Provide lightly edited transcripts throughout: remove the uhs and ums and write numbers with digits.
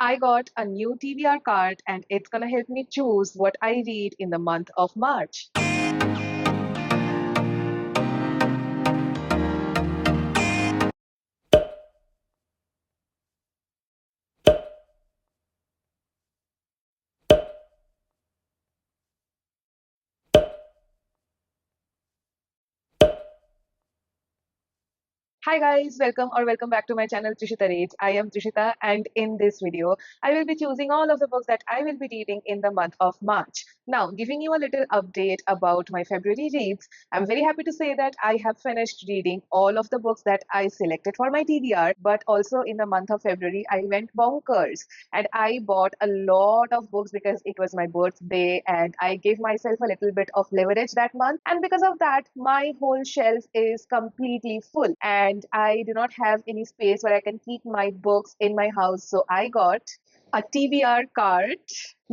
I got a new TBR card and it's gonna help me choose what I read in the month of March. Hi guys, welcome back to my channel Trishita Reads. I am Trishita and in this video I will be choosing all of the books that I will be reading in the month of March. Now, giving you a little update about my February reads, I'm very happy to say that I have finished reading all of the books that I selected for my TBR, but also in the month of February I went bonkers and I bought a lot of books because it was my birthday and I gave myself a little bit of leverage that month, and because of that my whole shelf is completely full and I do not have any space where I can keep my books in my house. So I got a TBR cart.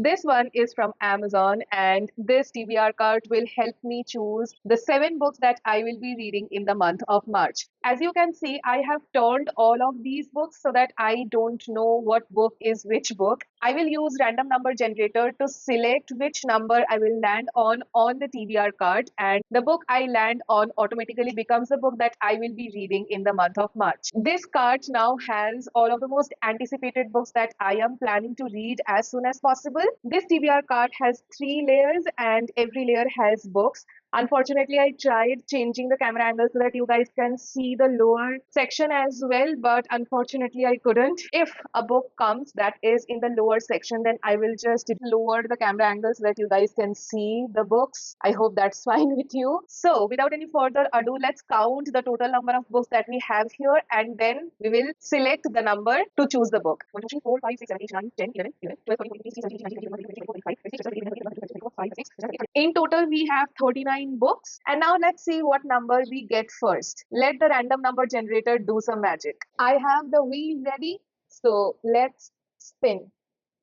This one is from Amazon, and this TBR cart will help me choose the 7 books that I will be reading in the month of March. As you can see, I have turned all of these books so that I don't know what book is which book. I will use random number generator to select which number I will land on the TBR cart, and the book I land on automatically becomes the book that I will be reading in the month of March. This cart now has all of the most anticipated books that I am planning to read as soon as possible. This TBR cart has 3 layers and every layer has books. Unfortunately, I tried changing the camera angle so that you guys can see the lower section as well, but unfortunately, I couldn't. If a book comes that is in the lower section, then I will just lower the camera angle so that you guys can see the books. I hope that's fine with you. So, without any further ado, let's count the total number of books that we have here and then we will select the number to choose the book. 1, 2, 3, 4, 5, 6, 7, 8, 9, 10, 11, 12, 13, 14, 15, 16, 17, 18, 19, 20, 21, 22, 23, 24, 25, 26, 27, 28, 29, 30, 31, 32, 33, 34, 35, 36, 37, 38. In total, we have 39 books. And now let's see what number we get first. Let the random number generator do some magic. I have the wheel ready, so let's spin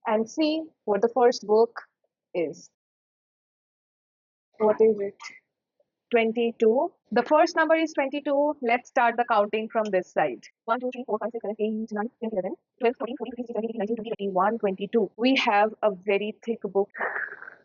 and see what the first book is. What is it? 22. The first number is 22. Let's start the counting from this side. 1, 2, 3, 4, 5, 6, 7, 8, 9, 10, 11, 12, 13, 14, 15, 16, 17, 18, 19, 20, 21, 22. We have a very thick book.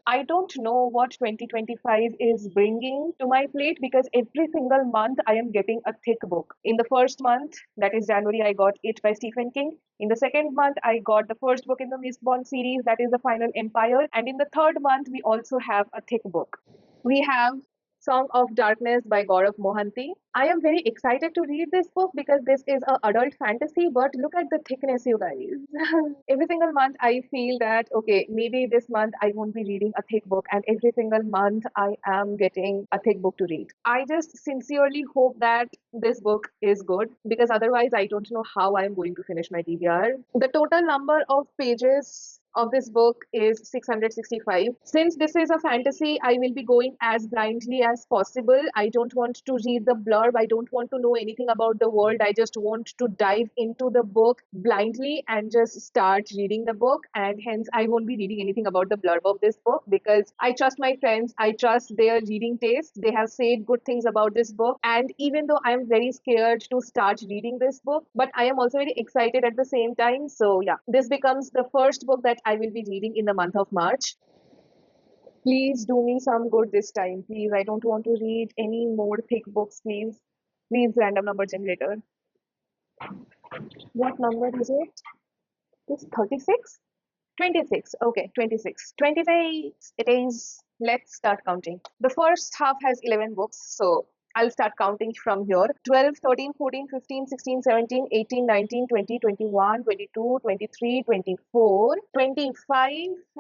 I don't know what 2025 is bringing to my plate because every single month I am getting a thick book. In the first month, that is January, I got It by Stephen King. In the second month, I got the first book in the Miss Bond series, that is The Final Empire. And in the third month, we also have a thick book. We have Song of Darkness by Gaurav Mohanty. I am very excited to read this book because this is an adult fantasy, but look at the thickness, you guys. Every single month, I feel that, okay, maybe this month I won't be reading a thick book, and every single month I am getting a thick book to read. I just sincerely hope that this book is good because otherwise, I don't know how I am going to finish my TBR. The total number of pages of this book is 665. Since this is a fantasy, I will be going as blindly as possible. I don't want to read the blurb. I don't want to know anything about the world. I just want to dive into the book blindly and just start reading the book. And hence, I won't be reading anything about the blurb of this book because I trust my friends. I trust their reading taste. They have said good things about this book. And even though I am very scared to start reading this book, but I am also very excited at the same time. So yeah, this becomes the first book that I will be reading in the month of March. Please do me some good this time. Please, I don't want to read any more thick books, please. Please, random number generator. What number is it? It's 36? 26. Okay, 26. 26 it is. Let's start counting. The first half has 11 books, so I'll start counting from here. 12, 13, 14, 15, 16, 17, 18, 19, 20, 21, 22, 23, 24, 25,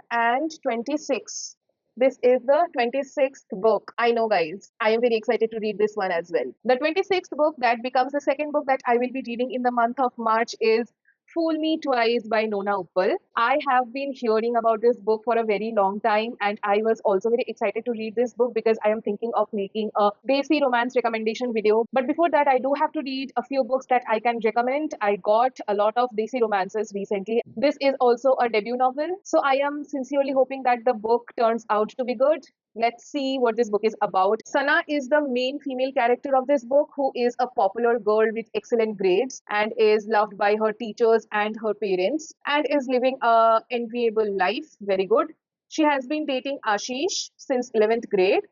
and 26. This is the 26th book. I know, guys. I am very excited to read this one as well. The 26th book that becomes the second book that I will be reading in the month of March is Fool Me Twice by Nona Uppal. I have been hearing about this book for a very long time, and I was also very excited to read this book because I am thinking of making a Desi romance recommendation video. But before that, I do have to read a few books that I can recommend. I got a lot of Desi romances recently. This is also a debut novel, so I am sincerely hoping that the book turns out to be good. Let's see what this book is about. Sana is the main female character of this book, who is a popular girl with excellent grades and is loved by her teachers and her parents and is living a enviable life. Very good. She has been dating Ashish since 11th grade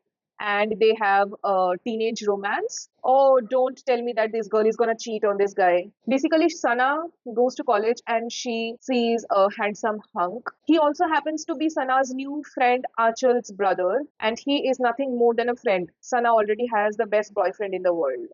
and they have a teenage romance. Oh, don't tell me that this girl is gonna cheat on this guy. Basically, Sana goes to college and she sees a handsome hunk. He also happens to be Sana's new friend Achal's brother, and he is nothing more than a friend. Sana already has the best boyfriend in the world.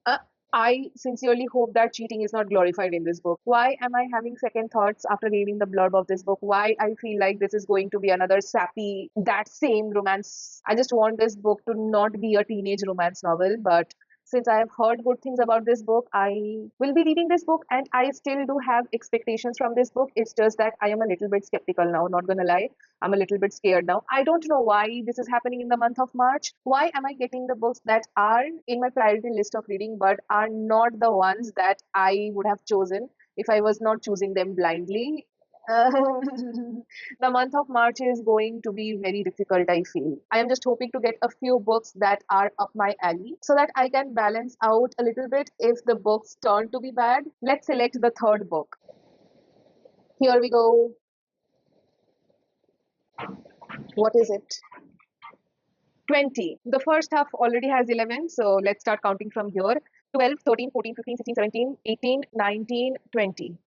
Uh, I sincerely hope that cheating is not glorified in this book. Why am I having second thoughts after reading the blurb of this book? Why I feel like this is going to be another sappy, that same romance? I just want this book to not be a teenage romance novel, but since I have heard good things about this book, I will be reading this book and I still do have expectations from this book. It's just that I am a little bit skeptical now, not gonna lie. I'm a little bit scared now. I don't know why this is happening in the month of March. Why am I getting the books that are in my priority list of reading but are not the ones that I would have chosen if I was not choosing them blindly? The month of March is going to be very difficult, I feel. I am just hoping to get a few books that are up my alley so that I can balance out a little bit if the books turn to be bad. Let's select the third book. Here we go. What is it? 20. The first half already has 11, so let's start counting from here. 12, 13, 14, 15, 16, 17, 18, 19, 20.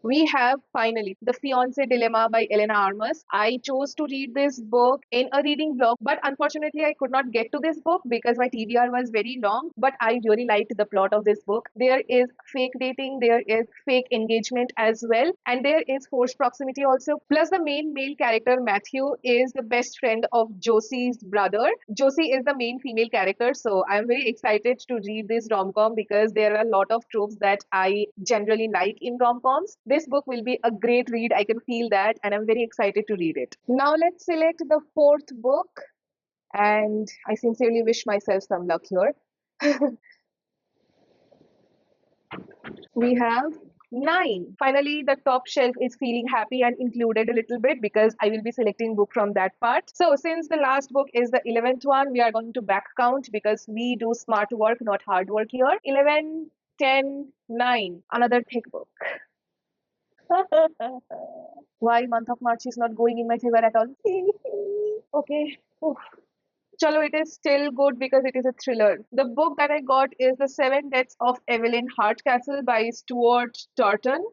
We have finally The Fiancé Dilemma by Elena Armas. I chose to read this book in a reading blog, but unfortunately, I could not get to this book because my TBR was very long. But I really liked the plot of this book. There is fake dating, there is fake engagement as well, and there is forced proximity also. Plus, the main male character, Matthew, is the best friend of Josie's brother. Josie is the main female character, so I'm very excited to read this rom com because there are a lot of tropes that I generally like in rom coms. This book will be a great read. I can feel that, and I'm very excited to read it. Now, let's select the fourth book, and I sincerely wish myself some luck here. We have 9. Finally, the top shelf is feeling happy and included a little bit because I will be selecting book from that part. So since the last book is the 11th one, we are going to back count because we do smart work, not hard work here. 11, 10, 9. Another thick book. Why month of March is not going in my favor at all? Okay. Oof. Chalo, it is still good because it is a thriller. The book that I got is The Seven Deaths of Evelyn Hardcastle by Stuart Turton.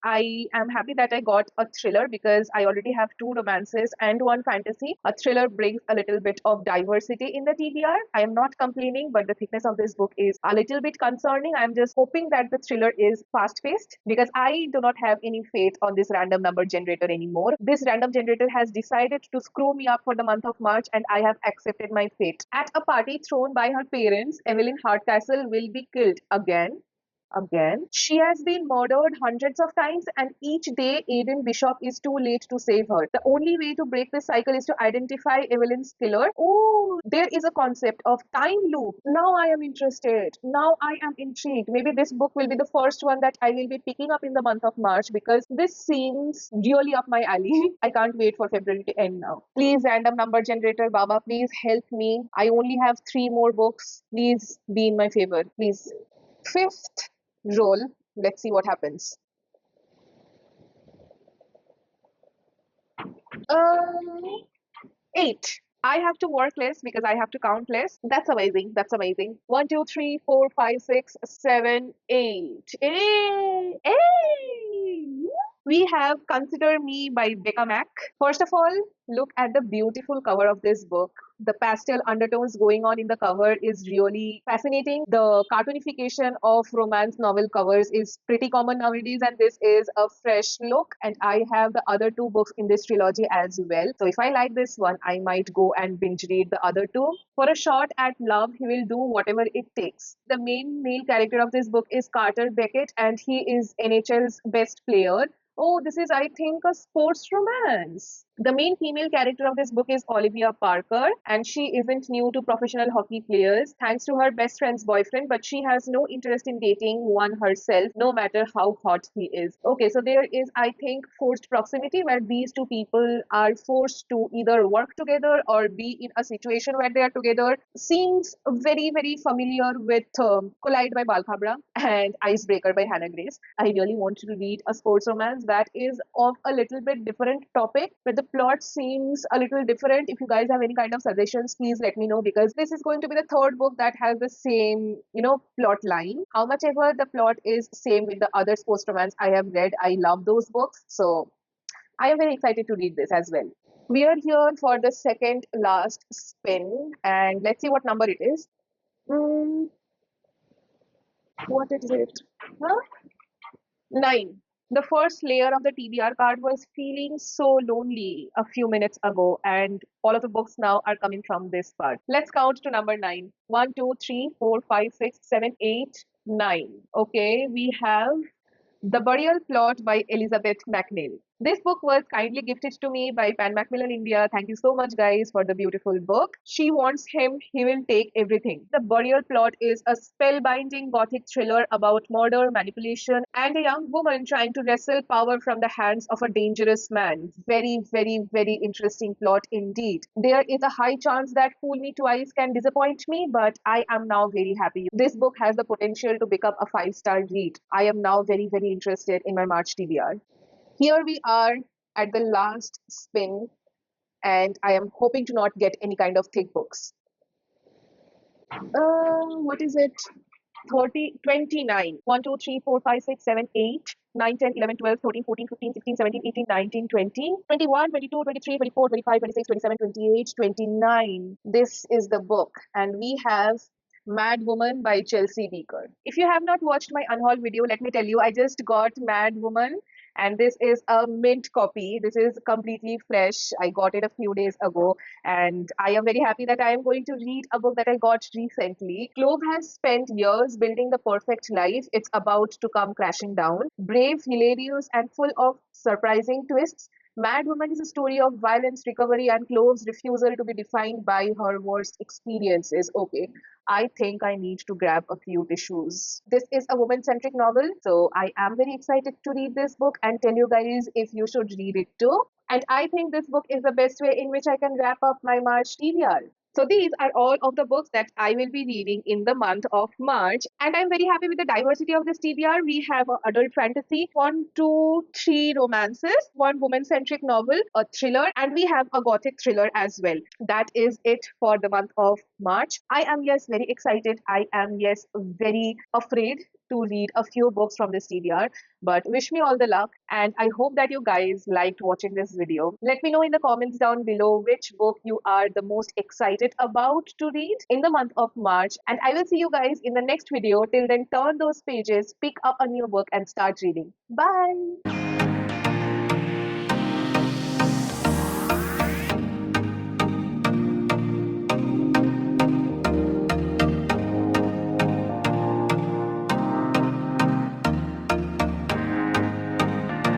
I am happy that I got a thriller because I already have 2 romances and 1 fantasy. A thriller brings a little bit of diversity in the TBR. I am not complaining, but the thickness of this book is a little bit concerning. I'm just hoping that the thriller is fast paced because I do not have any faith on this random number generator anymore. This random generator has decided to screw me up for the month of March and I have accepted my fate. At a party thrown by her parents, Evelyn Hardcastle will be killed again. She has been murdered hundreds of times, and each day Aiden Bishop is too late to save her. The only way to break this cycle is to identify Evelyn's killer. Oh, there is a concept of time loop. Now I am interested. Now I am intrigued. Maybe this book will be the first one that I will be picking up in the month of March because this seems really up my alley. I can't wait for February to end now. Please, random number generator, Baba, please help me. I only have 3 more books. Please be in my favor. Please. Fifth roll. Let's see what happens. Um, 8. I have to work less because I have to count less. That's amazing. That's amazing. 1, 2, 3, 4, 5, 6, 7, 8. Hey! We have Consider Me by Becca Mack. First of all, look at the beautiful cover of this book. The pastel undertones going on in the cover is really fascinating. The cartoonification of romance novel covers is pretty common nowadays, and this is a fresh look. And I have the other 2 books in this trilogy as well. So if I like this one, I might go and binge read the other 2. For a shot at love, he will do whatever it takes. The main male character of this book is Carter Beckett, and he is NHL's best player. Oh, this is, I think, a sports romance. The main female character of this book is Olivia Parker, and she isn't new to professional hockey players thanks to her best friend's boyfriend, but she has no interest in dating one herself, no matter how hot he is. Okay, so there is, I think, forced proximity where these two people are forced to either work together or be in a situation where they are together. Seems very, very familiar with Collide by Balkhabra and Icebreaker by Hannah Grace. I really want to read a sports romance that is of a little bit different topic, but the plot seems a little different. If you guys have any kind of suggestions, please let me know, because this is going to be the third book that has the same, plot line. How much ever the plot is same with the other sports romance I have read, I love those books. So I am very excited to read this as well. We are here for the second last spin, and let's see what number it is. Mm, what is it? Huh? 9. The first layer of the TBR card was feeling so lonely a few minutes ago, and all of the books now are coming from this part. Let's count to number 9. 1, 2, 3, 4, 5, 6, 7, 8, 9. Okay, we have The Burial Plot by Elizabeth McNeil. This book was kindly gifted to me by Pan Macmillan India. Thank you so much, guys, for the beautiful book. She wants him, he will take everything. The Burial Plot is a spellbinding gothic thriller about murder, manipulation, and a young woman trying to wrestle power from the hands of a dangerous man. Very, very, very interesting plot indeed. There is a high chance that Fool Me Twice can disappoint me, but I am now very happy. This book has the potential to become a 5-star read. I am now very, very interested in my March TBR. Here we are at the last spin, and I am hoping to not get any kind of thick books. What is it? 30, 29. 1, 2, 3, 4, 5, 6, 7, 8, 9, 10, 11, 12, 13, 14, 15, 16, 17, 18, 19, 20, 21, 22, 23, 24, 25, 26, 27, 28, 29. This is the book, and we have Mad Woman by Chelsea Beaker. If you have not watched my unhaul video, let me tell you, I just got Mad Woman, and this is a mint copy. This is completely fresh. I got it a few days ago, and I am very happy that I am going to read a book that I got recently. Clove has spent years building the perfect life. It's about to come crashing down. Brave, hilarious, and full of surprising twists, Mad Woman is a story of violence, recovery, and Clove's refusal to be defined by her worst experiences. Okay, I think I need to grab a few tissues. This is a woman centric novel, so I am very excited to read this book and tell you guys if you should read it too. And I think this book is the best way in which I can wrap up my March TBR. So these are all of the books that I will be reading in the month of March. And I'm very happy with the diversity of this TBR. We have adult fantasy, 1, 2, 3 romances, one woman-centric novel, a thriller, and we have a gothic thriller as well. That is it for the month of March. I am, yes, very excited. I am, yes, very afraid to read a few books from this TBR, but wish me all the luck, and I hope that you guys liked watching this video. Let me know in the comments down below which book you are the most excited about to read in the month of March, and I will see you guys in the next video. Till then, turn those pages, pick up a new book, and start reading. Bye!